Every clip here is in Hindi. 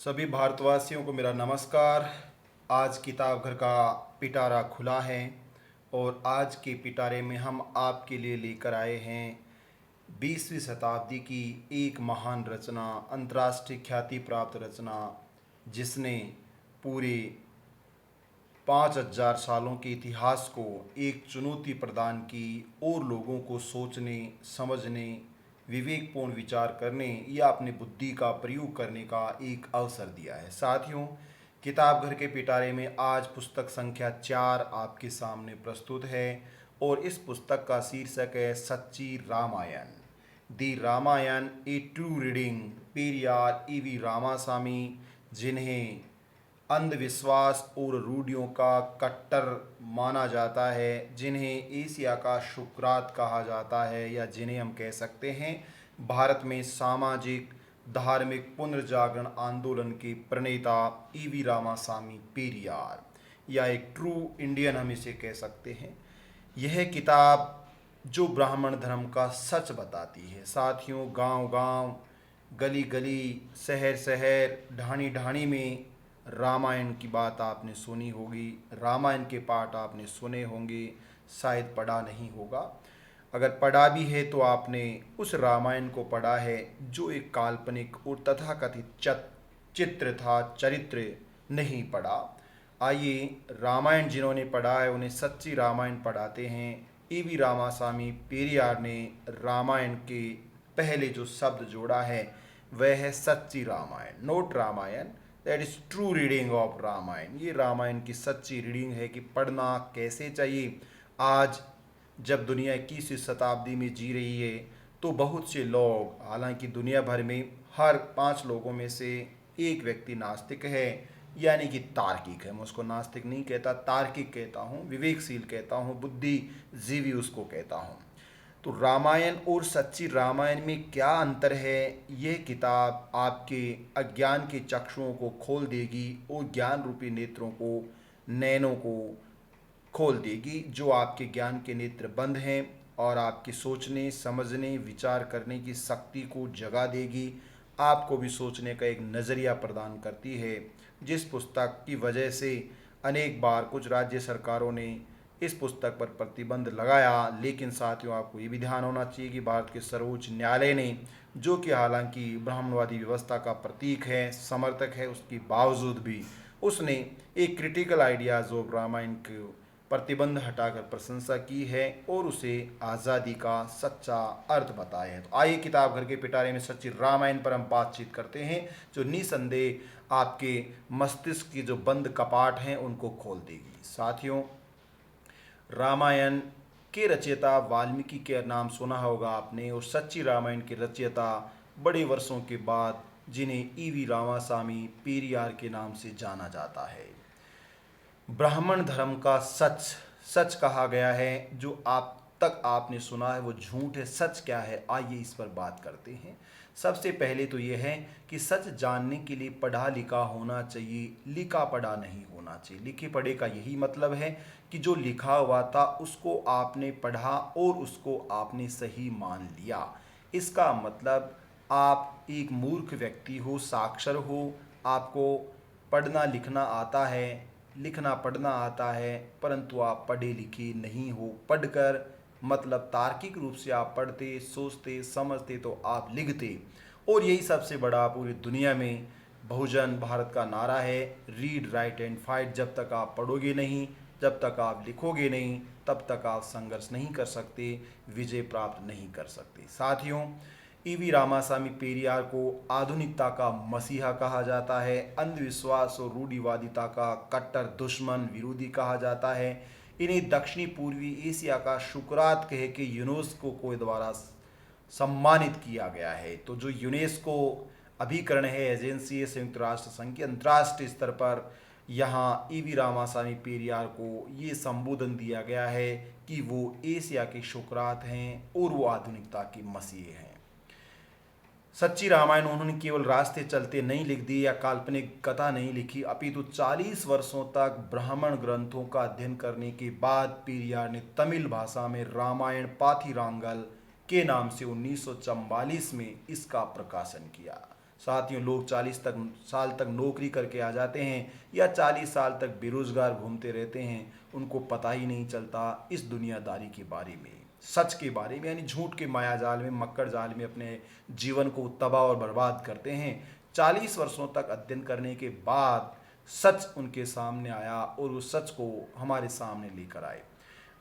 सभी भारतवासियों को मेरा नमस्कार। आज किताब घर का पिटारा खुला है और आज के पिटारे में हम आपके लिए लेकर आए हैं 20वीं शताब्दी की एक महान रचना, अंतर्राष्ट्रीय ख्याति प्राप्त रचना, जिसने पूरे 5000 सालों के इतिहास को एक चुनौती प्रदान की और लोगों को सोचने, समझने, विवेकपूर्ण विचार करने या अपनी बुद्धि का प्रयोग करने का एक अवसर दिया है। साथियों, किताब घर के पिटारे में आज पुस्तक संख्या 4 आपके सामने प्रस्तुत है और इस पुस्तक का शीर्षक है सच्ची Ramayan. The Ramayana a true reading, Periyar EV Ramasamy, जिन्हें अंधविश्वास और रूढ़ियों का कट्टर माना जाता है, जिन्हें एशिया का सुकरात कहा जाता है या जिन्हें हम कह सकते हैं भारत में सामाजिक धार्मिक पुनर्जागरण आंदोलन के प्रणेता ईवी रामासामी पेरियार, या एक ट्रू इंडियन हम इसे कह सकते हैं। यह किताब जो ब्राह्मण धर्म का सच बताती है। साथियों, गांव गांव, गली गली, शहर शहर, ढाणी ढाणी में रामायण की बात आपने सुनी होगी, रामायण के पाठ आपने सुने होंगे, शायद पढ़ा नहीं होगा। अगर पढ़ा भी है तो आपने उस रामायण को पढ़ा है जो एक काल्पनिक और तथाकथित चित्र था, चरित्र नहीं पढ़ा। आइए, रामायण जिन्होंने पढ़ा है उन्हें सच्ची रामायण पढ़ाते हैं। ईवी रामासामी पेरियार ने रामायण के पहले जो शब्द जोड़ा है वह है सच्ची Ramayana, not Ramayana, that is true reading of Ramayana. ये रामायण की सच्ची रीडिंग है कि पढ़ना कैसे चाहिए। आज जब दुनिया 21वीं शताब्दी में जी रही है तो बहुत से लोग, हालांकि दुनिया भर में हर 5 लोगों में से एक व्यक्ति नास्तिक है, यानी कि तार्किक है। मैं उसको नास्तिक नहीं कहता, तार्किक कहता हूँ, विवेकशील कहता हूँ, बुद्धिजीवी उसको कहता हूँ। तो रामायण और सच्ची रामायण में क्या अंतर है, यह किताब आपके अज्ञान के चक्षुओं को खोल देगी और ज्ञान रूपी नेत्रों को, नैनों को खोल देगी, जो आपके ज्ञान के नेत्र बंद हैं, और आपकी सोचने, समझने, विचार करने की शक्ति को जगा देगी। आपको भी सोचने का एक नज़रिया प्रदान करती है, जिस पुस्तक की वजह से अनेक बार कुछ राज्य सरकारों ने इस पुस्तक पर प्रतिबंध लगाया। लेकिन साथियों, आपको ये भी ध्यान होना चाहिए कि भारत के सर्वोच्च न्यायालय ने, जो कि हालांकि ब्राह्मणवादी व्यवस्था का प्रतीक है, समर्थक है, उसके बावजूद भी उसने एक क्रिटिकल आइडियाज ऑफ रामायण को प्रतिबंध हटाकर प्रशंसा की है और उसे आज़ादी का सच्चा अर्थ बताया है। तो आइए, किताब घर के पिटारे में सच्ची रामायण पर हम बातचीत करते हैं, जो निसंदेह आपके मस्तिष्क की जो बंद कपाट हैं उनको खोल देगी। साथियों, रामायण के रचयिता वाल्मीकि के नाम सुना होगा आपने, और सच्ची रामायण के रचयिता बड़े वर्षों के बाद जिन्हें ईवी रामासामी पेरियार के नाम से जाना जाता है। ब्राह्मण धर्म का सच सच कहा गया है, जो आप तक आपने सुना है वो झूठ है। सच क्या है, आइए इस पर बात करते हैं। सबसे पहले तो यह है कि सच जानने के लिए पढ़ा लिखा होना चाहिए, लिखा पढ़ा नहीं होना चाहिए। लिखे पढ़े का यही मतलब है कि जो लिखा हुआ था उसको आपने पढ़ा और उसको आपने सही मान लिया। इसका मतलब आप एक मूर्ख व्यक्ति हो, साक्षर हो, आपको पढ़ना लिखना आता है, लिखना पढ़ना आता है, परंतु आप पढ़े लिखे नहीं हो। पढ़कर मतलब तार्किक रूप से आप पढ़ते, सोचते, समझते तो आप लिखते। और यही सबसे बड़ा पूरी दुनिया में बहुजन भारत का नारा है, रीड राइट एंड फाइट। जब तक आप पढ़ोगे नहीं, जब तक आप लिखोगे नहीं, तब तक आप संघर्ष नहीं कर सकते, विजय प्राप्त नहीं कर सकते। साथियों, ईवी रामासामी पेरियार को आधुनिकता का मसीहा कहा जाता है, अंधविश्वास और रूढ़िवादिता का कट्टर दुश्मन विरोधी कहा जाता है। इन्हें दक्षिणी पूर्वी एशिया का सुकरात कह के यूनेस्को को द्वारा सम्मानित किया गया है। तो जो यूनेस्को अभिकरण है, एजेंसी है संयुक्त राष्ट्र संघ की, अंतर्राष्ट्रीय स्तर पर यहाँ ईवी रामासामी पेरियार को ये संबोधन दिया गया है कि वो एशिया के सुकरात हैं और वो आधुनिकता के मसीह हैं। सच्ची रामायण उन्होंने केवल रास्ते चलते नहीं लिख दी या काल्पनिक कथा नहीं लिखी, अपितु 40 वर्षों तक ब्राह्मण ग्रंथों का अध्ययन करने के बाद पेरियार ने तमिल भाषा में रामायण पाथीरांगल के नाम से 1944 में इसका प्रकाशन किया। साथियों, लोग 40 साल तक नौकरी करके आ जाते हैं या 40 साल तक बेरोजगार घूमते रहते हैं, उनको पता ही नहीं चलता इस दुनियादारी के बारे में, सच के बारे में, यानी झूठ के माया जाल में, मक्कर जाल में अपने जीवन को तबाह और बर्बाद करते हैं। 40 वर्षों तक अध्ययन करने के बाद सच उनके सामने आया और उस सच को हमारे सामने लेकर आए।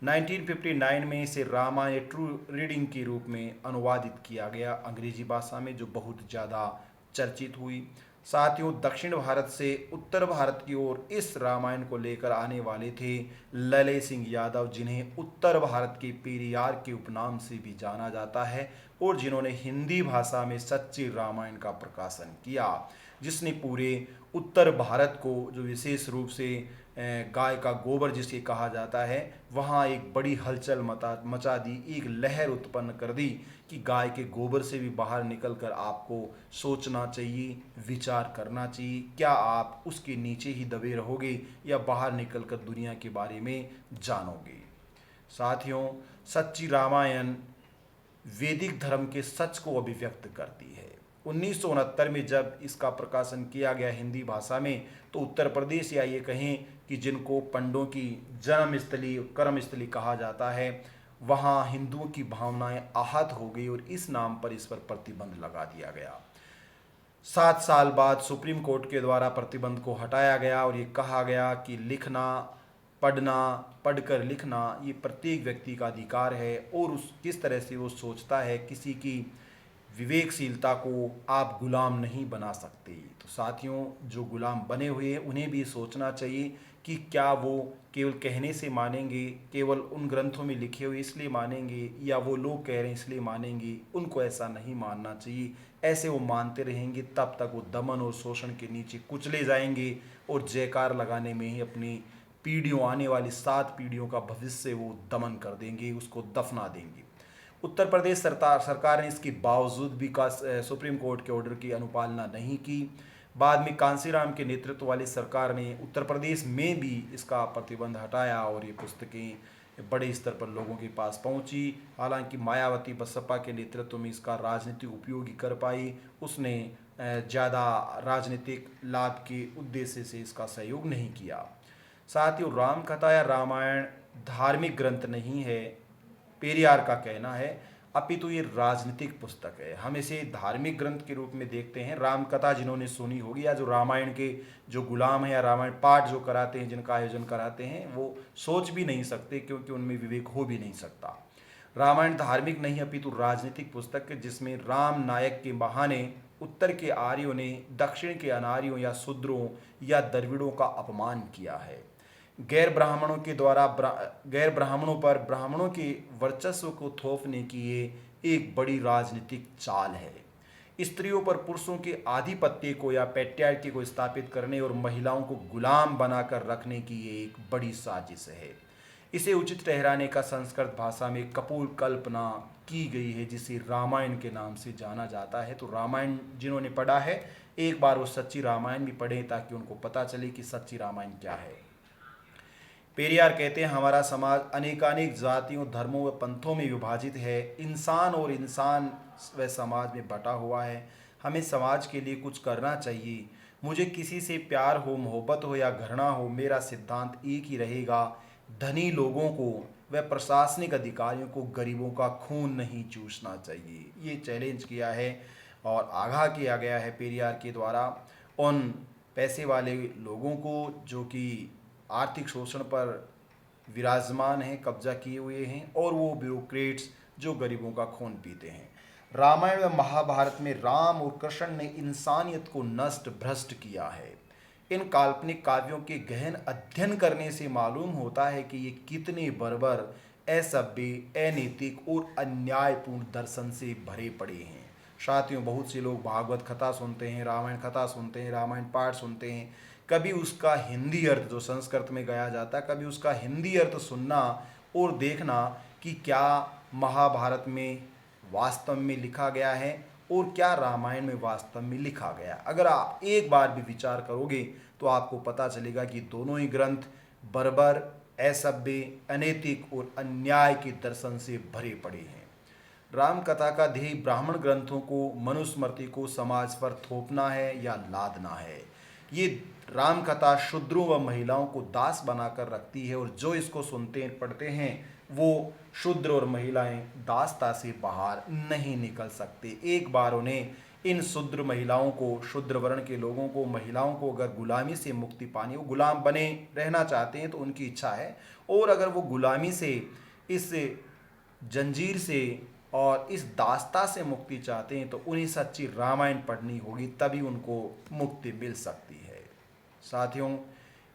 1959 में इसे रामायण ट्रू रीडिंग के रूप में अनुवादित किया गया अंग्रेजी भाषा में, जो बहुत ज़्यादा चर्चित हुई। साथियों, दक्षिण भारत से उत्तर भारत की ओर इस रामायण को लेकर आने वाले थे लले सिंह यादव, जिन्हें उत्तर भारत के पेरियार के उपनाम से भी जाना जाता है और जिन्होंने हिंदी भाषा में सच्ची रामायण का प्रकाशन किया, जिसने पूरे उत्तर भारत को, जो विशेष रूप से गाय का गोबर जिसे कहा जाता है, वहाँ एक बड़ी हलचल मचा दी, एक लहर उत्पन्न कर दी कि गाय के गोबर से भी बाहर निकलकर आपको सोचना चाहिए, विचार करना चाहिए, क्या आप उसके नीचे ही दबे रहोगे या बाहर निकलकर दुनिया के बारे में जानोगे। साथियों, सच्ची रामायण वैदिक धर्म के सच को अभिव्यक्त करती है। 1969 में जब इसका प्रकाशन किया गया हिंदी भाषा में, तो उत्तर प्रदेश, या ये कहें कि जिनको पंडों की जन्मस्थली कर्मस्थली कहा जाता है, वहाँ हिंदुओं की भावनाएं आहत हो गई और इस नाम पर इस पर प्रतिबंध लगा दिया गया। 7 साल बाद सुप्रीम कोर्ट के द्वारा प्रतिबंध को हटाया गया और ये कहा गया कि लिखना, पढ़ना, पढ़कर लिखना ये प्रत्येक व्यक्ति का अधिकार है और उस किस तरह से वो सोचता है, किसी की विवेकशीलता को आप गुलाम नहीं बना सकते। तो साथियों, जो गुलाम बने हुए हैं उन्हें भी सोचना चाहिए कि क्या वो केवल कहने से मानेंगे, केवल उन ग्रंथों में लिखे हुए इसलिए मानेंगे, या वो लोग कह रहे हैं इसलिए मानेंगे। उनको ऐसा नहीं मानना चाहिए। ऐसे वो मानते रहेंगे तब तक वो दमन और शोषण के नीचे कुचले जाएंगे और जयकार लगाने में ही अपनी पीढ़ियों, आने वाली 7 पीढ़ियों का भविष्य वो दमन कर देंगे, उसको दफना देंगे। उत्तर प्रदेश सरकार ने इसके बावजूद भी सुप्रीम कोर्ट के ऑर्डर की अनुपालना नहीं की। बाद में कांसीराम के नेतृत्व वाली सरकार ने उत्तर प्रदेश में भी इसका प्रतिबंध हटाया और ये पुस्तकें बड़े स्तर पर लोगों के पास पहुंची। हालांकि मायावती बसपा के नेतृत्व में इसका राजनीतिक उपयोग ही कर पाई, उसने ज़्यादा राजनीतिक लाभ के उद्देश्य से इसका सहयोग नहीं किया। साथ ही रामकथा या रामायण धार्मिक ग्रंथ नहीं है, पेरियार का कहना है, अपितु ये राजनीतिक पुस्तक है। हम इसे धार्मिक ग्रंथ के रूप में देखते हैं। रामकथा जिन्होंने सुनी होगी, या जो रामायण के जो गुलाम हैं या रामायण पाठ जो कराते हैं, जिनका आयोजन कराते हैं, वो सोच भी नहीं सकते क्योंकि उनमें विवेक हो भी नहीं सकता। रामायण धार्मिक नहीं अपितु राजनीतिक पुस्तक है, जिसमें राम नायक के बहाने उत्तर के आर्यों ने दक्षिण के अनार्यों या शूद्रों या द्रविड़ों का अपमान किया है। गैर ब्राह्मणों पर ब्राह्मणों के वर्चस्व को थोपने की ये एक बड़ी राजनीतिक चाल है। स्त्रियों पर पुरुषों के आधिपत्य को या पैट्रियार्की को स्थापित करने और महिलाओं को गुलाम बनाकर रखने की ये एक बड़ी साजिश है। इसे उचित ठहराने का संस्कृत भाषा में कपोल कल्पना की गई है, जिसे रामायण के नाम से जाना जाता है। तो रामायण जिन्होंने पढ़ा है, एक बार वो सच्ची रामायण भी पढ़ें ताकि उनको पता चले कि सच्ची रामायण क्या है। पेरियार कहते हैं, हमारा समाज अनेकानेक जातियों, धर्मों व पंथों में विभाजित है। इंसान और इंसान व समाज में बटा हुआ है। हमें समाज के लिए कुछ करना चाहिए। मुझे किसी से प्यार हो, मोहब्बत हो या घृणा हो, मेरा सिद्धांत एक ही रहेगा, धनी लोगों को व प्रशासनिक अधिकारियों को गरीबों का खून नहीं चूसना चाहिए। ये चैलेंज किया है और आगाह किया गया है पेरियार के द्वारा उन पैसे वाले लोगों को जो कि आर्थिक शोषण पर विराजमान हैं, कब्जा किए हुए हैं, और वो ब्यूरोक्रेट्स जो गरीबों का खून पीते हैं। रामायण व महाभारत में राम और कृष्ण ने इंसानियत को नष्ट भ्रष्ट किया है। इन काल्पनिक काव्यों के गहन अध्ययन करने से मालूम होता है कि ये कितने बर्बर, असभ्य, अनैतिक और अन्यायपूर्ण दर्शन से भरे पड़े हैं। साथियों, बहुत से लोग भागवत कथा सुनते हैं, रामायण कथा सुनते हैं, रामायण पाठ सुनते हैं, कभी उसका हिंदी अर्थ जो संस्कृत में गाया जाता है, कभी उसका हिंदी अर्थ सुनना और देखना कि क्या महाभारत में वास्तव में लिखा गया है और क्या रामायण में वास्तव में लिखा गया। अगर आप एक बार भी विचार करोगे तो आपको पता चलेगा कि दोनों ही ग्रंथ बर्बर, असभ्य, अनैतिक और अन्याय के दर्शन से भरे पड़े हैं। राम कथा का ध्येय ब्राह्मण ग्रंथों को, मनुस्मृति को समाज पर थोपना है या लादना है। ये राम कथा शूद्रों व महिलाओं को दास बनाकर रखती है, और जो इसको सुनते पढ़ते हैं वो शूद्र और महिलाएं दासता से बाहर नहीं निकल सकते। एक बार उन्हें, इन शूद्र महिलाओं को, शूद्र वर्ण के लोगों को, महिलाओं को अगर गुलामी से मुक्ति पानी, वो गुलाम बने रहना चाहते हैं तो उनकी इच्छा है, और अगर वो गुलामी से, इस जंजीर से और इस दास्ता से मुक्ति चाहते हैं तो उन्हें सच्ची रामायण पढ़नी होगी, तभी उनको मुक्ति मिल सकती है। साथियों,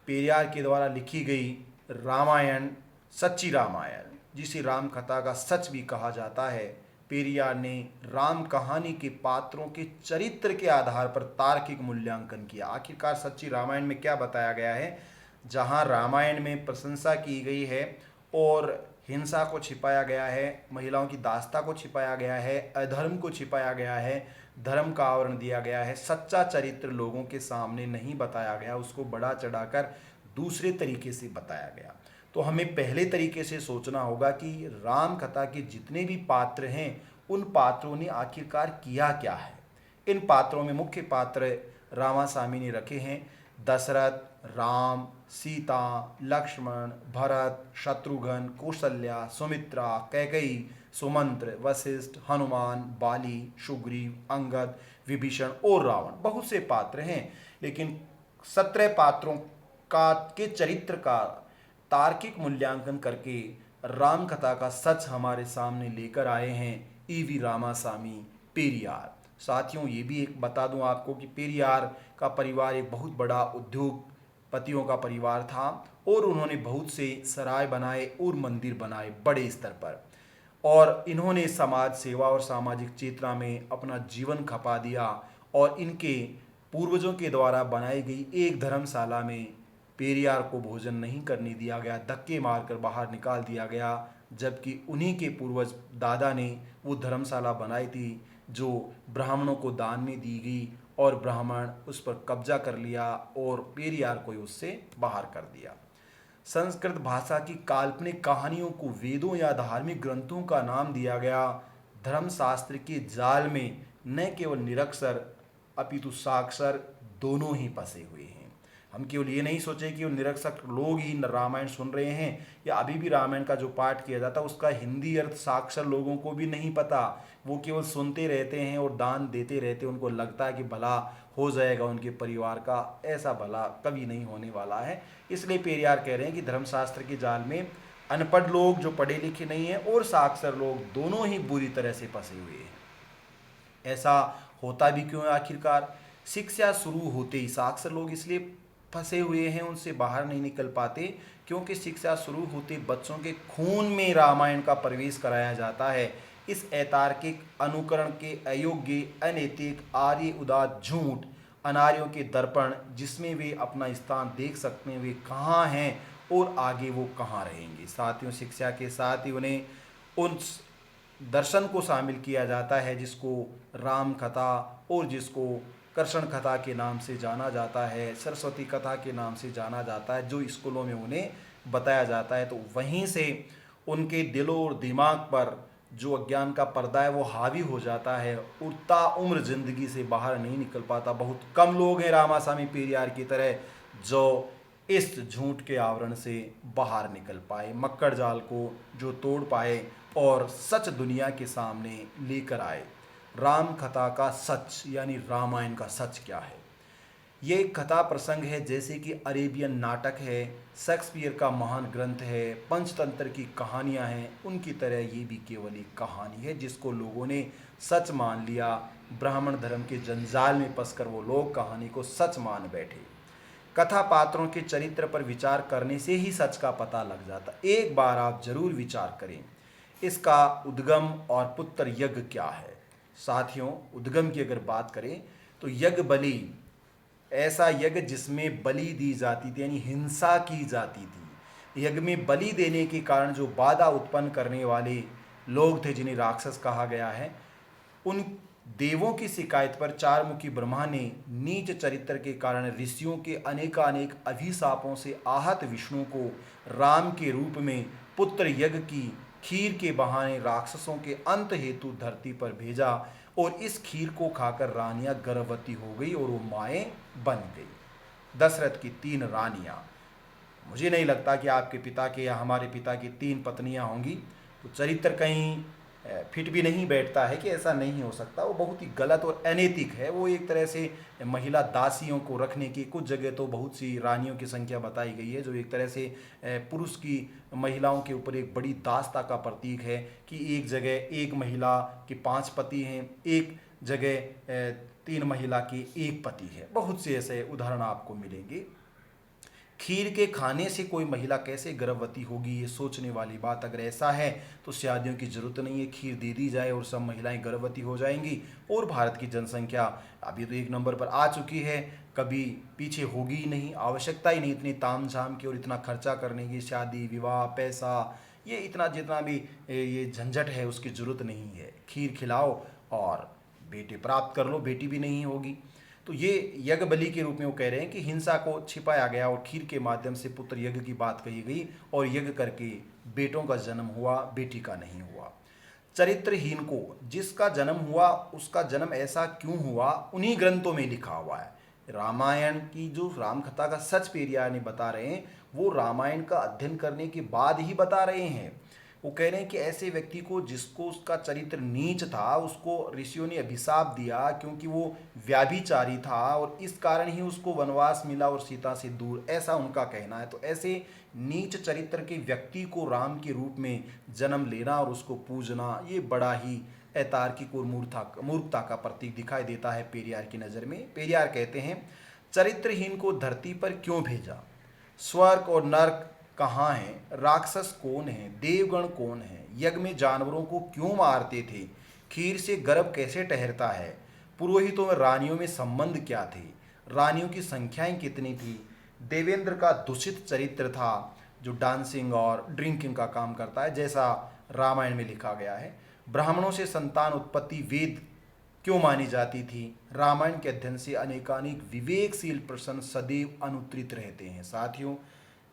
पेरियार के द्वारा लिखी गई रामायण, सच्ची रामायण, जिसे राम कथा का सच भी कहा जाता है, पेरियार ने राम कहानी के पात्रों के चरित्र के आधार पर तार्किक मूल्यांकन किया। आखिरकार सच्ची रामायण में क्या बताया गया है? जहां रामायण में प्रशंसा की गई है और हिंसा को छिपाया गया है, महिलाओं की दास्ता को छिपाया गया है, अधर्म को छिपाया गया है, धर्म का आवरण दिया गया है, सच्चा चरित्र लोगों के सामने नहीं बताया गया, उसको बढ़ा चढ़ाकर दूसरे तरीके से बताया गया। तो हमें पहले तरीके से सोचना होगा कि राम कथा के जितने भी पात्र हैं उन पात्रों ने आखिरकार किया क्या है। इन पात्रों में मुख्य पात्र रामास्वामी ने रखे हैं: दशरथ, राम, सीता, लक्ष्मण, भरत, शत्रुघ्न, कौशल्या, सुमित्रा, कैकेयी, सुमंत्र, वशिष्ठ, हनुमान, बाली, सुग्रीव, अंगद, विभीषण और रावण। बहुत से पात्र हैं, लेकिन 17 पात्रों के चरित्र का तार्किक मूल्यांकन करके राम कथा का सच हमारे सामने लेकर आए हैं ईवी रामास्वामी पेरियार। साथियों, ये भी एक बता दूं आपको कि पेरियार का परिवार एक बहुत बड़ा उद्योगपतियों का परिवार था, और उन्होंने बहुत से सराय बनाए और मंदिर बनाए बड़े स्तर पर, और इन्होंने समाज सेवा और सामाजिक चेतना में अपना जीवन खपा दिया। और इनके पूर्वजों के द्वारा बनाई गई एक धर्मशाला में पेरियार को भोजन नहीं करने दिया गया, धक्के मारकर बाहर निकाल दिया गया, जबकि उन्हीं के पूर्वज दादा ने वो धर्मशाला बनाई थी जो ब्राह्मणों को दान में दी गई, और ब्राह्मण उस पर कब्जा कर लिया और पेरियार को उससे बाहर कर दिया। संस्कृत भाषा की काल्पनिक कहानियों को वेदों या धार्मिक ग्रंथों का नाम दिया गया। धर्मशास्त्र के जाल में न केवल निरक्षर अपितु साक्षर दोनों ही फंसे हुए हैं। हम केवल ये नहीं सोचें कि वो निरक्षर लोग ही रामायण सुन रहे हैं, या अभी भी रामायण का जो पाठ किया जाता है उसका हिंदी अर्थ साक्षर लोगों को भी नहीं पता, वो केवल सुनते रहते हैं और दान देते रहते हैं। उनको लगता है कि भला हो जाएगा उनके परिवार का, ऐसा भला कभी नहीं होने वाला है। इसलिए पेरियार कह रहे हैं कि धर्मशास्त्र के जाल में अनपढ़ लोग जो पढ़े लिखे नहीं हैं और साक्षर लोग दोनों ही बुरी तरह से फंसे हुए हैं। ऐसा होता भी क्यों है आखिरकार? शिक्षा शुरू होते ही साक्षर लोग इसलिए फंसे हुए हैं, उनसे बाहर नहीं निकल पाते, क्योंकि शिक्षा शुरू होते बच्चों के खून में रामायण का प्रवेश कराया जाता है। इस अतार्किक, अनुकरण के अयोग्य, अनैतिक, आर्य उदात झूठ, अनार्यों के दर्पण, जिसमें वे अपना स्थान देख सकते हैं वे कहाँ हैं और आगे वो कहाँ रहेंगे। साथियों, शिक्षा के साथ ही उन्हें उस दर्शन को शामिल किया जाता है जिसको राम कथा और जिसको कृष्ण कथा के नाम से जाना जाता है, सरस्वती कथा के नाम से जाना जाता है, जो स्कूलों में उन्हें बताया जाता है। तो वहीं से उनके दिलों और दिमाग पर जो अज्ञान का पर्दा है वो हावी हो जाता है, उड़ता उम्र जिंदगी से बाहर नहीं निकल पाता। बहुत कम लोग हैं रामास्वामी पेरियार की तरह जो इस झूठ के आवरण से बाहर निकल पाए, मक्कड़ जाल को जो तोड़ पाए और सच दुनिया के सामने लेकर आए। राम कथा का सच यानी रामायण का सच क्या है? ये एक कथा प्रसंग है, जैसे कि अरेबियन नाटक है, शेक्सपियर का महान ग्रंथ है, पंचतंत्र की कहानियां हैं, उनकी तरह ये भी केवल एक कहानी है जिसको लोगों ने सच मान लिया। ब्राह्मण धर्म के जंजाल में फंसकर वो लोग कहानी को सच मान बैठे। कथा पात्रों के चरित्र पर विचार करने से ही सच का पता लग जाता। एक बार आप जरूर विचार करें, इसका उद्गम और पुत्र यज्ञ क्या है। साथियों, उद्गम की अगर बात करें तो यज्ञ बलि, ऐसा यज्ञ जिसमें बलि दी जाती थी यानी हिंसा की जाती थी। यज्ञ में बलि देने के कारण जो बाधा उत्पन्न करने वाले लोग थे जिन्हें राक्षस कहा गया है, उन देवों की शिकायत पर चारमुखी ब्रह्मा ने नीच चरित्र के कारण ऋषियों के अनेकानेक अभिशापों से आहत विष्णु को राम के रूप में पुत्र यज्ञ की खीर के बहाने राक्षसों के अंत हेतु धरती पर भेजा और इस खीर को खाकर रानियां गर्भवती हो गई और वो माएँ बन गई। दशरथ की 3 रानियां। मुझे नहीं लगता कि आपके पिता के या हमारे पिता की 3 पत्नियां होंगी। तो चरित्र कहीं फिट भी नहीं बैठता है कि ऐसा नहीं हो सकता। वो बहुत ही गलत और अनैतिक है। वो एक तरह से महिला दासियों को रखने की, कुछ जगह तो बहुत सी रानियों की संख्या बताई गई है जो एक तरह से पुरुष की महिलाओं के ऊपर एक बड़ी दासता का प्रतीक है कि एक जगह एक महिला के 5 पति हैं, एक जगह 3 महिला के 1 पति है। बहुत से ऐसे उदाहरण आपको मिलेंगे। खीर के खाने से कोई महिला कैसे गर्भवती होगी, ये सोचने वाली बात। अगर ऐसा है तो शादियों की जरूरत नहीं है, खीर दे दी जाए और सब महिलाएं गर्भवती हो जाएंगी और भारत की जनसंख्या अभी तो 1 नंबर पर आ चुकी है, कभी पीछे होगी ही नहीं। आवश्यकता ही नहीं इतनी तामझाम की और इतना खर्चा करने की, शादी विवाह पैसा, ये इतना जितना भी ये झंझट है उसकी जरूरत नहीं है। खीर खिलाओ और बेटे प्राप्त कर लो, बेटी भी नहीं होगी। तो ये यज्ञ बलि के रूप में वो कह रहे हैं कि हिंसा को छिपाया गया और खीर के माध्यम से पुत्र यज्ञ की बात कही गई और यज्ञ करके बेटों का जन्म हुआ, बेटी का नहीं हुआ। चरित्रहीन को जिसका जन्म हुआ उसका जन्म ऐसा क्यों हुआ, उन्हीं ग्रंथों में लिखा हुआ है। रामायण की जो राम कथा का सच पेरियार ने बता रहे हैं वो रामायण का अध्ययन करने के बाद ही बता रहे हैं। वो कह रहे हैं कि ऐसे व्यक्ति को जिसको उसका चरित्र नीच था उसको ऋषियों ने अभिशाप दिया क्योंकि वो व्याभिचारी था और इस कारण ही उसको वनवास मिला और सीता से दूर, ऐसा उनका कहना है। तो ऐसे नीच चरित्र के व्यक्ति को राम के रूप में जन्म लेना और उसको पूजना ये बड़ा ही अतार्किक और मूर्खता का प्रतीक दिखाई देता है पेरियार की नज़र में। पेरियार कहते हैं चरित्रहीन को धरती पर क्यों भेजा, स्वर्ग और नर्क कहाँ हैं, राक्षस कौन है, देवगण कौन है, यज्ञ में जानवरों को क्यों मारते थे, खीर से गर्भ कैसे ठहरता है, पुरोहितों में रानियों में संबंध क्या थे, रानियों की संख्याएं कितनी थी। देवेंद्र का दूषित चरित्र था जो डांसिंग और ड्रिंकिंग का काम करता है जैसा रामायण में लिखा गया है। ब्राह्मणों से संतान उत्पत्ति वेद क्यों मानी जाती थी, रामायण के अध्ययन से अनेकानेक विवेकशील प्रश्न सदैव अनुत्तरित रहते हैं। साथियों,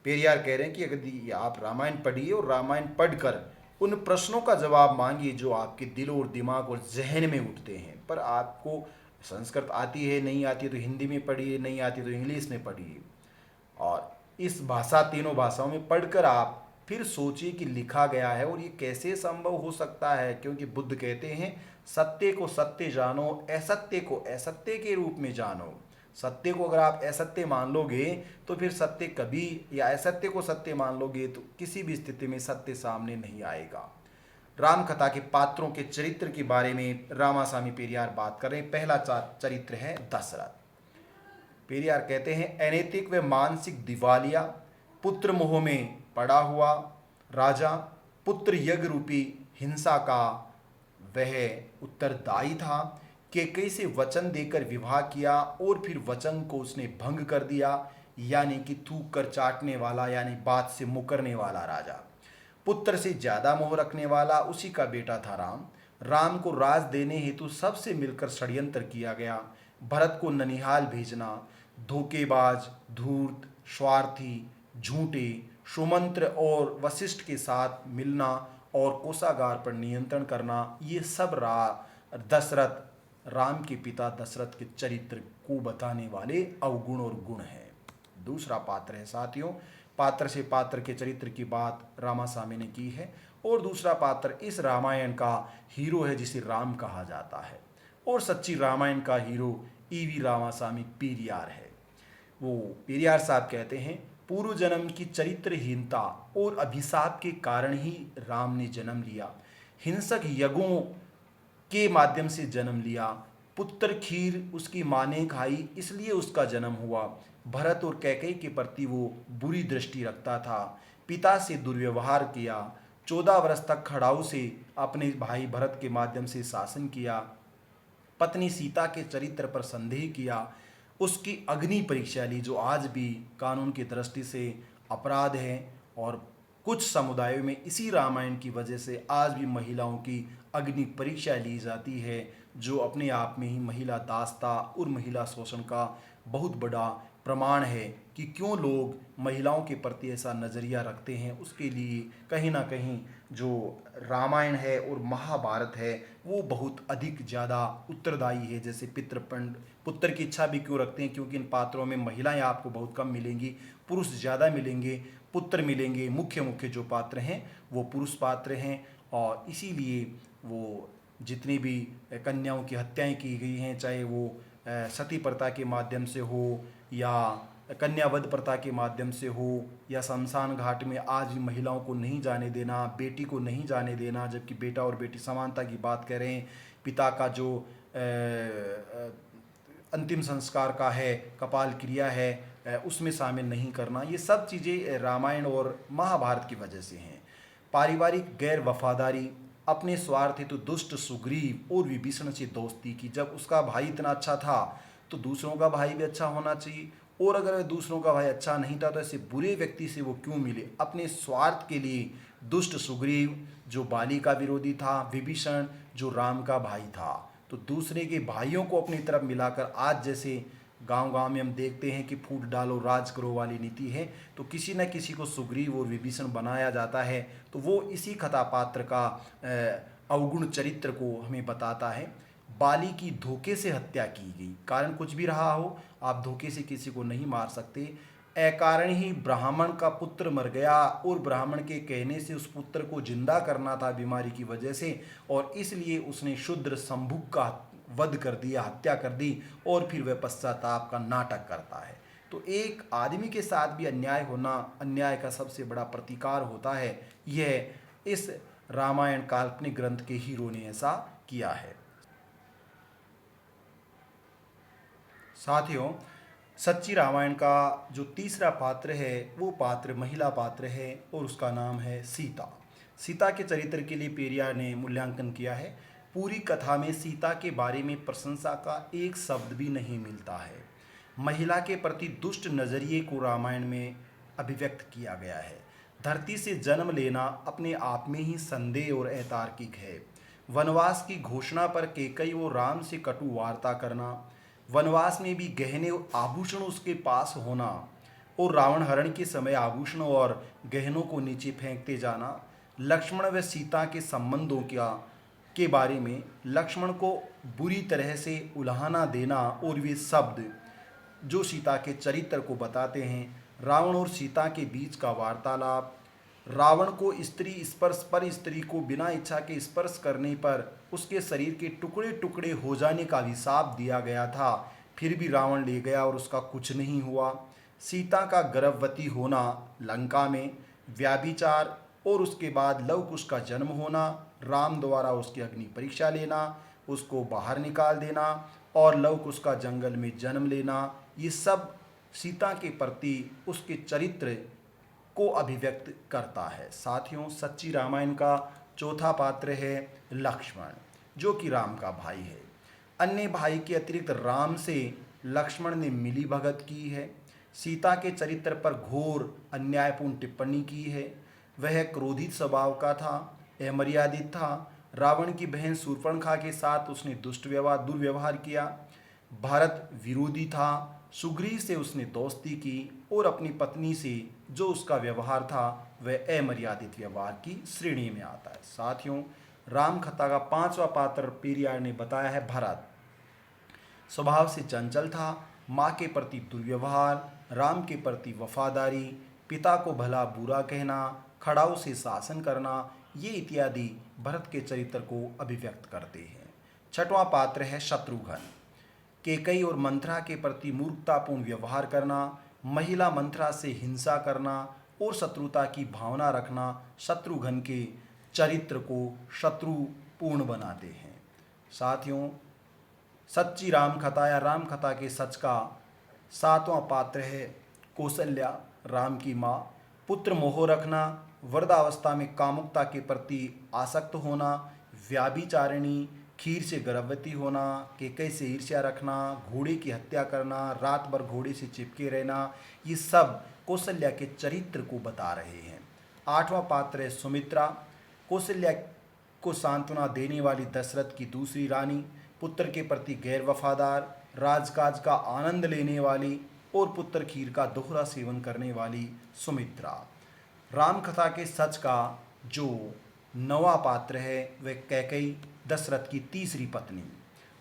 पेरियार कह रहे हैं कि अगर आप रामायण पढ़िए और रामायण पढ़कर उन प्रश्नों का जवाब मांगिए जो आपके दिल और दिमाग और जहन में उठते हैं। पर आपको संस्कृत आती है, नहीं आती है तो हिंदी में पढ़िए, नहीं आती तो इंग्लिश में पढ़िए और इस भाषा, तीनों भाषाओं में पढ़कर आप फिर सोचिए कि लिखा गया है और ये कैसे संभव हो सकता है। क्योंकि बुद्ध कहते हैं सत्य को सत्य जानो, असत्य को असत्य के रूप में जानो। सत्य को अगर आप असत्य मान लोगे तो फिर सत्य कभी, या असत्य को सत्य मान लोगे तो किसी भी स्थिति में सत्य सामने नहीं आएगा। राम कथा के पात्रों के चरित्र के बारे में रामासामी पेरियार बात कर रहे हैं। पहला चरित्र है दशरथ। पेरियार कहते हैं अनैतिक व मानसिक दिवालिया, पुत्र मोह में पड़ा हुआ राजा, पुत्र यज्ञ रूपी हिंसा का वह उत्तरदायी था। कैकेयी से वचन देकर विवाह किया और फिर वचन को उसने भंग कर दिया, यानी कि थूक कर चाटने वाला, यानी बात से मुकरने वाला राजा। पुत्र से ज्यादा मोह रखने वाला उसी का बेटा था राम। राम को राज देने हेतु सबसे मिलकर षड्यंत्र किया गया। भरत को ननिहाल भेजना, धोखेबाज, धूर्त, स्वार्थी, झूठे, सुमंत्र और वशिष्ठ के साथ मिलना और कोषागार पर नियंत्रण करना, ये सब दशरथ, राम के पिता दशरथ के चरित्र को बताने वाले अवगुण और गुण हैं। दूसरा पात्र है साथियों, पात्र से पात्र के चरित्र की बात रामासामी ने की है और दूसरा पात्र इस रामायण का हीरो है जिसे राम कहा जाता है और सच्ची रामायण का हीरो ईवी रामासामी पेरियार है। वो पेरियार साहब कहते हैं पूर्व जन्म की चरित्रहीनता और अभिशाप के कारण ही राम ने जन्म लिया, हिंसक यज्ञों के माध्यम से जन्म लिया। पुत्र खीर उसकी माँ ने खाई इसलिए उसका जन्म हुआ। भरत और कैकेयी के प्रति वो बुरी दृष्टि रखता था, पिता से दुर्व्यवहार किया, 14 वर्ष तक खड़ाऊ से अपने भाई भरत के माध्यम से शासन किया, पत्नी सीता के चरित्र पर संदेह किया, उसकी अग्नि परीक्षा ली जो आज भी कानून की दृष्टि से अपराध है और कुछ समुदायों में इसी रामायण की वजह से आज भी महिलाओं की अग्नि परीक्षा ली जाती है, जो अपने आप में ही महिला दासता और महिला शोषण का बहुत बड़ा प्रमाण है कि क्यों लोग महिलाओं के प्रति ऐसा नज़रिया रखते हैं। उसके लिए कहीं ना कहीं जो रामायण है और महाभारत है वो बहुत अधिक ज़्यादा उत्तरदायी है। जैसे पितृपंड, पुत्र की इच्छा भी क्यों रखते हैं, क्योंकि इन पात्रों में महिलाएं आपको बहुत कम मिलेंगी, पुरुष ज़्यादा मिलेंगे, पुत्र मिलेंगे। मुख्य मुख्य जो पात्र हैं वो पुरुष पात्र हैं, और इसीलिए वो जितनी भी कन्याओं की हत्याएं की गई हैं, चाहे वो सती प्रथा के माध्यम से हो या कन्यावध प्रथा के माध्यम से हो या शमशान घाट में आज भी महिलाओं को नहीं जाने देना, बेटी को नहीं जाने देना, जबकि बेटा और बेटी समानता की बात कर रहे हैं। पिता का जो अंतिम संस्कार का है, कपाल क्रिया है, उसमें शामिल नहीं करना, ये सब चीज़ें रामायण और महाभारत की वजह से हैं। पारिवारिक गैर वफादारी, अपने स्वार्थ हेतु दुष्ट सुग्रीव और विभीषण से दोस्ती की। जब उसका भाई इतना अच्छा था तो दूसरों का भाई भी अच्छा होना चाहिए, और अगर दूसरों का भाई अच्छा नहीं था तो ऐसे बुरे व्यक्ति से वो क्यों मिले। अपने स्वार्थ के लिए दुष्ट सुग्रीव जो बाली का विरोधी था, विभीषण जो राम का भाई था, तो दूसरे के भाइयों को अपनी तरफ मिलाकर आज जैसे गांव-गांव में हम देखते हैं कि फूट डालो राज करो वाली नीति है, तो किसी न किसी को सुग्रीव और विभीषण बनाया जाता है। तो वो इसी कथापात्र का अवगुण चरित्र को हमें बताता है। बाली की धोखे से हत्या की गई, कारण कुछ भी रहा हो, आप धोखे से किसी को नहीं मार सकते। अकारण ही ब्राह्मण का पुत्र मर गया, और ब्राह्मण के कहने से उस पुत्र को जिंदा करना था बीमारी की वजह से, और इसलिए उसने शूद्र शंभुक का वध कर दिया, हत्या कर दी, और फिर वह पश्चाताप का नाटक करता है। तो एक आदमी के साथ भी अन्याय होना अन्याय का सबसे बड़ा प्रतिकार होता है। यह इस रामायण काल्पनिक ग्रंथ के हीरो ने ऐसा किया है। साथियों, सच्ची रामायण का जो तीसरा पात्र है वो पात्र महिला पात्र है, और उसका नाम है सीता। सीता के चरित्र के लिए पेरियार ने मूल्यांकन किया है। पूरी कथा में सीता के बारे में प्रशंसा का एक शब्द भी नहीं मिलता है। महिला के प्रति दुष्ट नज़रिए को रामायण में अभिव्यक्त किया गया है। धरती से जन्म लेना अपने आप में ही संदेह और अतार्किक है। वनवास की घोषणा पर कैकेयी और राम से कटु वार्ता करना, वनवास में भी गहने और आभूषण उसके पास होना, और रावण हरण के समय आभूषणों और गहनों को नीचे फेंकते जाना, लक्ष्मण व सीता के संबंधों के बारे में लक्ष्मण को बुरी तरह से उल्हाना देना, और वे शब्द जो सीता के चरित्र को बताते हैं। रावण और सीता के बीच का वार्तालाप, रावण को स्त्री स्पर्श पर स्त्री को बिना इच्छा के स्पर्श करने पर उसके शरीर के टुकड़े टुकड़े हो जाने का अभिशाप दिया गया था, फिर भी रावण ले गया और उसका कुछ नहीं हुआ। सीता का गर्भवती होना लंका में, व्याभिचार और उसके बाद लव कुश का जन्म होना, राम द्वारा उसकी अग्नि परीक्षा लेना, उसको बाहर निकाल देना, और लव कुश का जंगल में जन्म लेना, ये सब सीता के प्रति उसके चरित्र को अभिव्यक्त करता है। साथियों, सच्ची रामायण का चौथा पात्र है लक्ष्मण, जो कि राम का भाई है। अन्य भाई के अतिरिक्त राम से लक्ष्मण ने मिली भगत की है, सीता के चरित्र पर घोर अन्यायपूर्ण टिप्पणी की है। वह क्रोधित स्वभाव का था, अमर्यादित था। रावण की बहन शूर्पणखा के साथ उसने दुर्व्यवहार किया। भारत विरोधी था, सुग्रीव से उसने दोस्ती की, और अपनी पत्नी से जो उसका व्यवहार था वह अमर्यादित व्यवहार की श्रेणी में आता है। साथियों, राम कथा का पांचवा पात्र पेरियार ने बताया है भरत। स्वभाव से चंचल था, माँ के प्रति दुर्व्यवहार, राम के प्रति वफादारी, पिता को भला बुरा कहना, खड़ाऊ से शासन करना, ये इत्यादि भरत के चरित्र को अभिव्यक्त करते हैं। छठवां पात्र है शत्रुघ्न। कैकेयी और मंथरा के प्रति मूर्खतापूर्ण व्यवहार करना, महिला मंथरा से हिंसा करना और शत्रुता की भावना रखना शत्रुघ्न के चरित्र को शत्रुपूर्ण बनाते हैं। साथियों, सच्ची राम कथा या राम कथा के सच का सातवां पात्र है कौशल्या, राम की माँ। पुत्र मोह रखना, वृद्धावस्था में कामुकता के प्रति आसक्त होना, व्याभिचारिणी, खीर से गर्भवती होना, कैकेयी से ईर्ष्या रखना, घोड़े की हत्या करना, रात भर घोड़े से चिपके रहना, ये सब कौशल्या के चरित्र को बता रहे हैं। आठवां पात्र है सुमित्रा, कौशल्या को सांत्वना देने वाली दशरथ की दूसरी रानी, पुत्र के प्रति गैर वफादार, राजकाज का आनंद लेने वाली और पुत्र खीर का दोहरा सेवन करने वाली सुमित्रा। राम कथा के सच का जो नवा पात्र है वह कैकेयी, दशरथ की तीसरी पत्नी,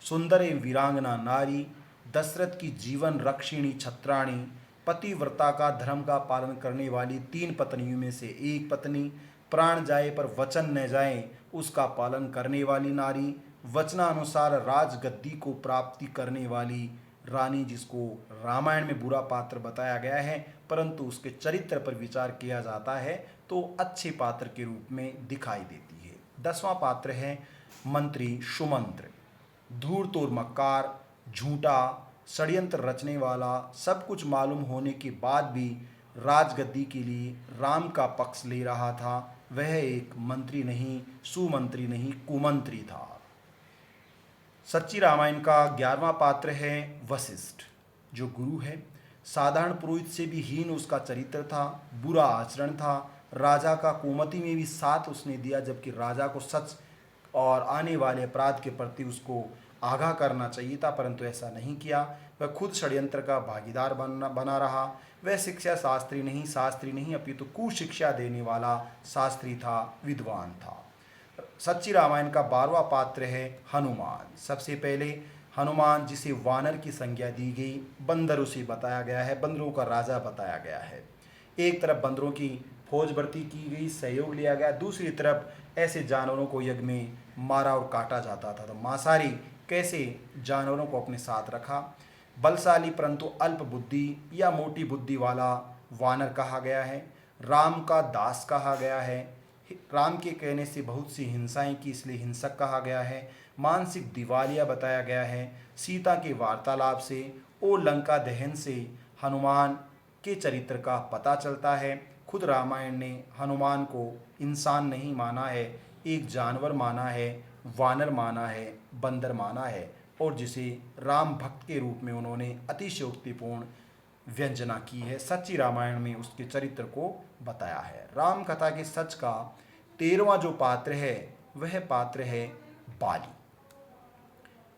सुंदर एवं वीरांगना नारी, दशरथ की जीवन रक्षिणी छत्राणी, पतिव्रता का धर्म का पालन करने वाली 3 पत्नियों में से एक पत्नी, प्राण जाए पर वचन न जाए उसका पालन करने वाली नारी, वचनानुसार राजगद्दी को प्राप्ति करने वाली रानी, जिसको रामायण में बुरा पात्र बताया गया है परंतु उसके चरित्र पर विचार किया जाता है तो अच्छे पात्र के रूप में दिखाई देती है। 10वां पात्र है मंत्री सुमंत्र, धूर्त और मक्कार, झूठा, षड्यंत्र रचने वाला, सब कुछ मालूम होने के बाद भी राजगद्दी के लिए राम का पक्ष ले रहा था। वह एक मंत्री नहीं, सुमंत्री नहीं, कुमंत्री था। सच्ची रामायण का 11वां पात्र है वशिष्ठ, जो गुरु है। साधारण पुरोहित से भी हीन उसका चरित्र था, बुरा आचरण था। राजा का कुमति में भी साथ उसने दिया, जबकि राजा को सच और आने वाले अपराध के प्रति उसको आगाह करना चाहिए था, परंतु ऐसा नहीं किया। वह खुद षड्यंत्र का भागीदार बना रहा। वह शिक्षा शास्त्री नहीं अपितु कुशिक्षा देने वाला शास्त्री था, विद्वान था। सच्ची रामायण का 12वां पात्र है हनुमान। सबसे पहले हनुमान, जिसे वानर की संज्ञा दी गई, बंदर उसे बताया गया है, बंदरों का राजा बताया गया है। एक तरफ बंदरों की फौज भर्ती की गई, सहयोग लिया गया, दूसरी तरफ ऐसे जानवरों को यज्ञ में मारा और काटा जाता था। तो मांसाहारी कैसे जानवरों को अपने साथ रखा। बलशाली परंतु अल्प बुद्धि या मोटी बुद्धि वाला वानर कहा गया है। राम का दास कहा गया है। राम के कहने से बहुत सी हिंसाएं की, इसलिए हिंसक कहा गया है। मानसिक दिवालिया बताया गया है। सीता के वार्तालाप से और लंका दहन से हनुमान के चरित्र का पता चलता है। खुद रामायण ने हनुमान को इंसान नहीं माना है, एक जानवर माना है, वानर माना है, बंदर माना है, और जिसे राम भक्त के रूप में उन्होंने अतिशयोक्तिपूर्ण व्यंजना की है। सच्ची रामायण में उसके चरित्र को बताया है। राम कथा के सच का 13वां जो पात्र है वह पात्र है बाली,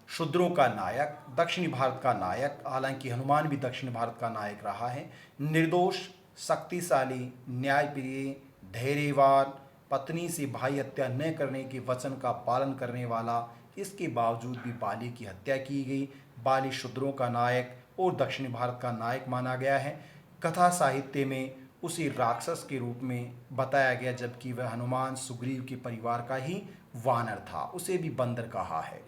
शूद्रों का नायक, दक्षिणी भारत का नायक। हालांकि हनुमान भी दक्षिण भारत का नायक रहा है। निर्दोष, शक्तिशाली, न्यायप्रिय, धैर्यवान, पत्नी से भाई हत्या न करने के वचन का पालन करने वाला। इसके बावजूद भी बाली की हत्या की गई। बाली शूद्रों का नायक और दक्षिण भारत का नायक माना गया है। कथा साहित्य में उसे राक्षस के रूप में बताया गया, जबकि वह हनुमान सुग्रीव के परिवार का ही वानर था, उसे भी बंदर कहा है।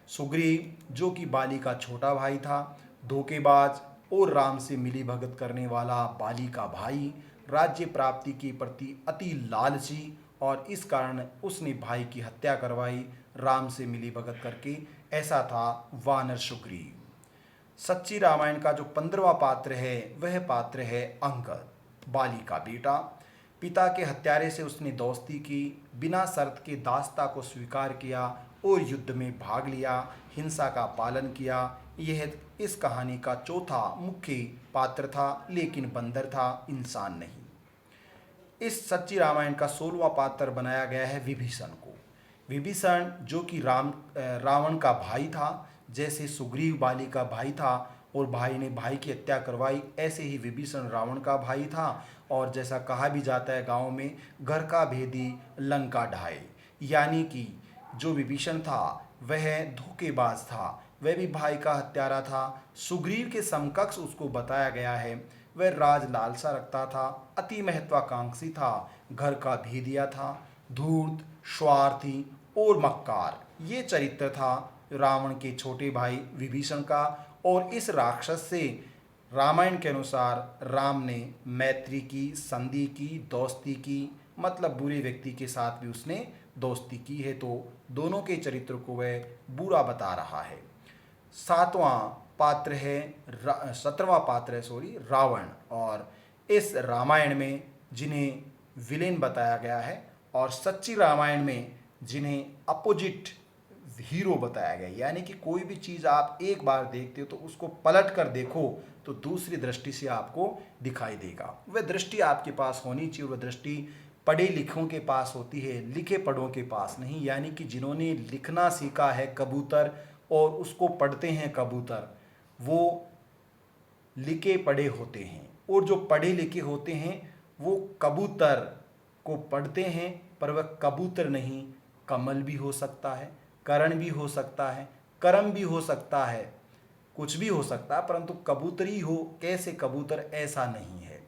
सुग्रीव जो कि बाली का छोटा भाई था, धोखेबाज और राम से मिली भगत करने वाला बाली का भाई, राज्य प्राप्ति के प्रति अति लालची, और इस कारण उसने भाई की हत्या करवाई राम से मिली भगत करके। ऐसा था वानर सुग्रीव। सच्ची रामायण का जो 15वां पात्र है वह पात्र है अंगद, बाली का बेटा। पिता के हत्यारे से उसने दोस्ती की, बिना शर्त के दासता को स्वीकार किया और युद्ध में भाग लिया, हिंसा का पालन किया। यह इस कहानी का चौथा मुख्य पात्र था, लेकिन बंदर था, इंसान नहीं। इस सच्ची रामायण का 16वां पात्र बनाया गया है विभीषण को। विभीषण जो कि रावण का भाई था, जैसे सुग्रीव बाली का भाई था और भाई ने भाई की हत्या करवाई, ऐसे ही विभीषण रावण का भाई था। और जैसा कहा भी जाता है गांव में, घर का भेदी लंका ढाए, यानी कि जो विभीषण था वह धोखेबाज था, वह भी भाई का हत्यारा था। सुग्रीव के समकक्ष उसको बताया गया है। वह राज लालसा रखता था, अति महत्वाकांक्षी था, घर का भेदिया था, धूर्त, स्वार्थी और मक्कार। ये चरित्र था रावण के छोटे भाई विभीषण का। और इस राक्षस से रामायण के अनुसार राम ने मैत्री की, संधि की, दोस्ती की, मतलब बुरे व्यक्ति के साथ भी उसने दोस्ती की है। तो दोनों के चरित्र को वह बुरा बता रहा है। 17वां पात्र है रावण। और इस रामायण में जिन्हें विलेन बताया गया है और सच्ची रामायण में जिन्हें अपोजिट हीरो बताया गया, यानी कि कोई भी चीज़ आप एक बार देखते हो तो उसको पलट कर देखो तो दूसरी दृष्टि से आपको दिखाई देगा। वह दृष्टि आपके पास होनी चाहिए। वह दृष्टि पढ़े लिखों के पास होती है, लिखे पढ़ों के पास नहीं। यानी कि जिन्होंने लिखना सीखा है कबूतर और उसको पढ़ते हैं कबूतर, वो लिखे पढ़े होते हैं, और जो पढ़े लिखे होते हैं वो कबूतर को पढ़ते हैं, पर वह कबूतर नहीं, कमल भी हो सकता है, करण भी हो सकता है, करम भी हो सकता है, कुछ भी हो सकता है, परंतु कबूतरी हो कैसे कबूतर ऐसा नहीं है।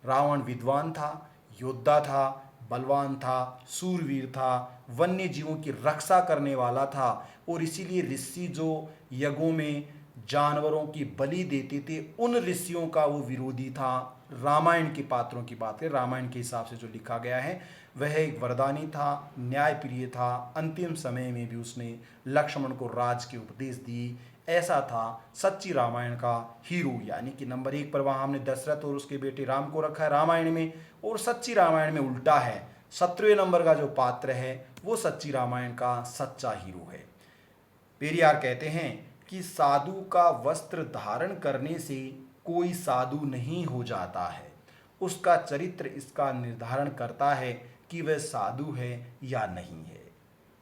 रावण विद्वान था, योद्धा था, बलवान था, सूरवीर था, वन्य जीवों की रक्षा करने वाला था, और इसीलिए ऋषि जो यज्ञों में जानवरों की बलि देते थे उन ऋषियों का वो विरोधी था। रामायण के पात्रों की बात करें, रामायण के हिसाब से जो लिखा गया है वह एक वरदानी था, न्यायप्रिय था, अंतिम समय में भी उसने लक्ष्मण को राज के उपदेश दी। ऐसा था सच्ची रामायण का हीरो, यानी कि नंबर 1 पर वहाँ हमने दशरथ और उसके बेटे राम को रखा है रामायण में, और सच्ची रामायण में उल्टा है, 17वें नंबर का जो पात्र है वो सच्ची रामायण का सच्चा हीरो है। पेरियार कहते हैं कि साधु का वस्त्र धारण करने से कोई साधु नहीं हो जाता है, उसका चरित्र इसका निर्धारण करता है कि वह साधु है या नहीं है।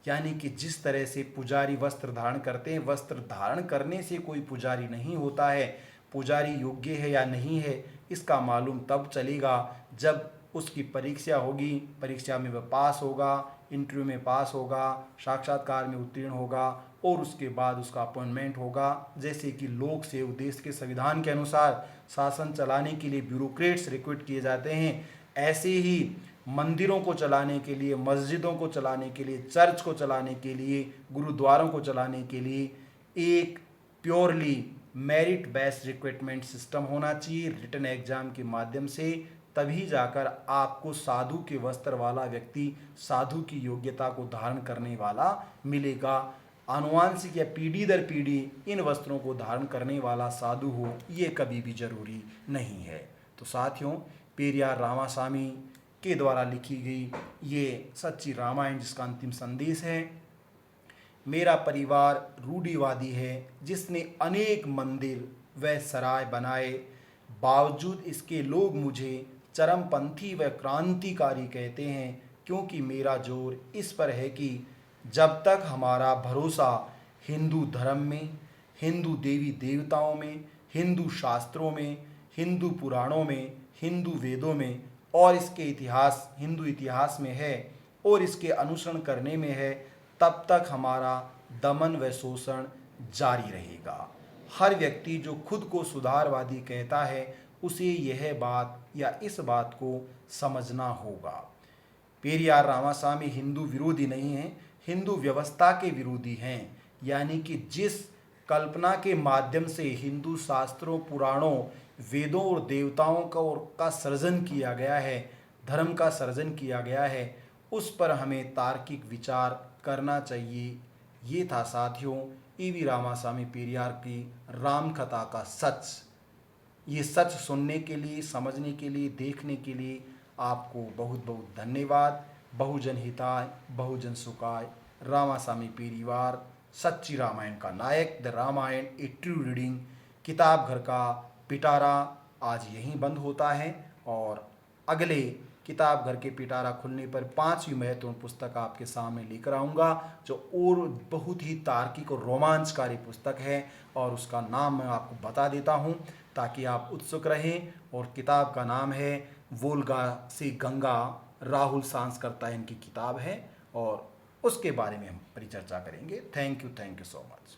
यानी कि जिस तरह से पुजारी वस्त्र धारण करते हैं, वस्त्र धारण करने से कोई पुजारी नहीं होता है, पुजारी योग्य है या नहीं है इसका मालूम तब चलेगा जब उसकी परीक्षा होगी, परीक्षा में वह पास होगा, इंटरव्यू में पास होगा, साक्षात्कार में उत्तीर्ण होगा, और उसके बाद उसका अपॉइंटमेंट होगा। जैसे कि लोक सेवक देश के संविधान के अनुसार शासन चलाने के लिए ब्यूरोक्रेट्स रिक्रूट किए जाते हैं, ऐसे ही मंदिरों को चलाने के लिए, मस्जिदों को चलाने के लिए, चर्च को चलाने के लिए, गुरुद्वारों को चलाने के लिए एक purely merit based recruitment system होना चाहिए रिटन एग्जाम के माध्यम से, तभी जाकर आपको साधु के वस्त्र वाला व्यक्ति, साधु की योग्यता को धारण करने वाला मिलेगा। आनुवांशिक या पीढ़ी दर पीढ़ी इन वस्त्रों को धारण करने वाला साधु हो ये कभी भी जरूरी नहीं है। तो साथियों, पेरियार रामासामी के द्वारा लिखी गई ये सच्ची रामायण जिसका अंतिम संदेश है, मेरा परिवार रूढ़िवादी है जिसने अनेक मंदिर व सराय बनाए, बावजूद इसके लोग मुझे चरमपंथी व क्रांतिकारी कहते हैं, क्योंकि मेरा जोर इस पर है कि जब तक हमारा भरोसा हिंदू धर्म में, हिंदू देवी देवताओं में, हिंदू शास्त्रों में, हिंदू पुराणों में, हिंदू वेदों में और इसके इतिहास, हिंदू इतिहास में है और इसके अनुसरण करने में है, तब तक हमारा दमन व शोषण जारी रहेगा। हर व्यक्ति जो खुद को सुधारवादी कहता है उसे यह बात या इस बात को समझना होगा। पेरियार रामासामी हिंदू विरोधी नहीं हैं, हिंदू व्यवस्था के विरोधी हैं। यानी कि जिस कल्पना के माध्यम से हिंदू शास्त्रों, पुराणों, वेदों और देवताओं का सृजन किया गया है, धर्म का सृजन किया गया है, उस पर हमें तार्किक विचार करना चाहिए। ये था साथियों ईवी रामासामी पेरियार की रामकथा का सच। ये सच सुनने के लिए, समझने के लिए, देखने के लिए आपको बहुत बहुत धन्यवाद। बहुजन हिताय, बहुजन सुखाय। रामासामी पेरिवार सच्ची रामायण का नायक, the Ramayana a true reading. किताब घर का पिटारा आज यहीं बंद होता है और अगले किताब घर के पिटारा खुलने पर 5वीं महत्वपूर्ण पुस्तक आपके सामने लेकर आऊँगा, जो और बहुत ही तार्किक और रोमांचकारी पुस्तक है, और उसका नाम मैं आपको बता देता हूँ ताकि आप उत्सुक रहें। और किताब का नाम है वोल्गा से गंगा, राहुल सांसकर्ता इनकी किताब है, और उसके बारे में हम परिचर्चा करेंगे। Thank you so much.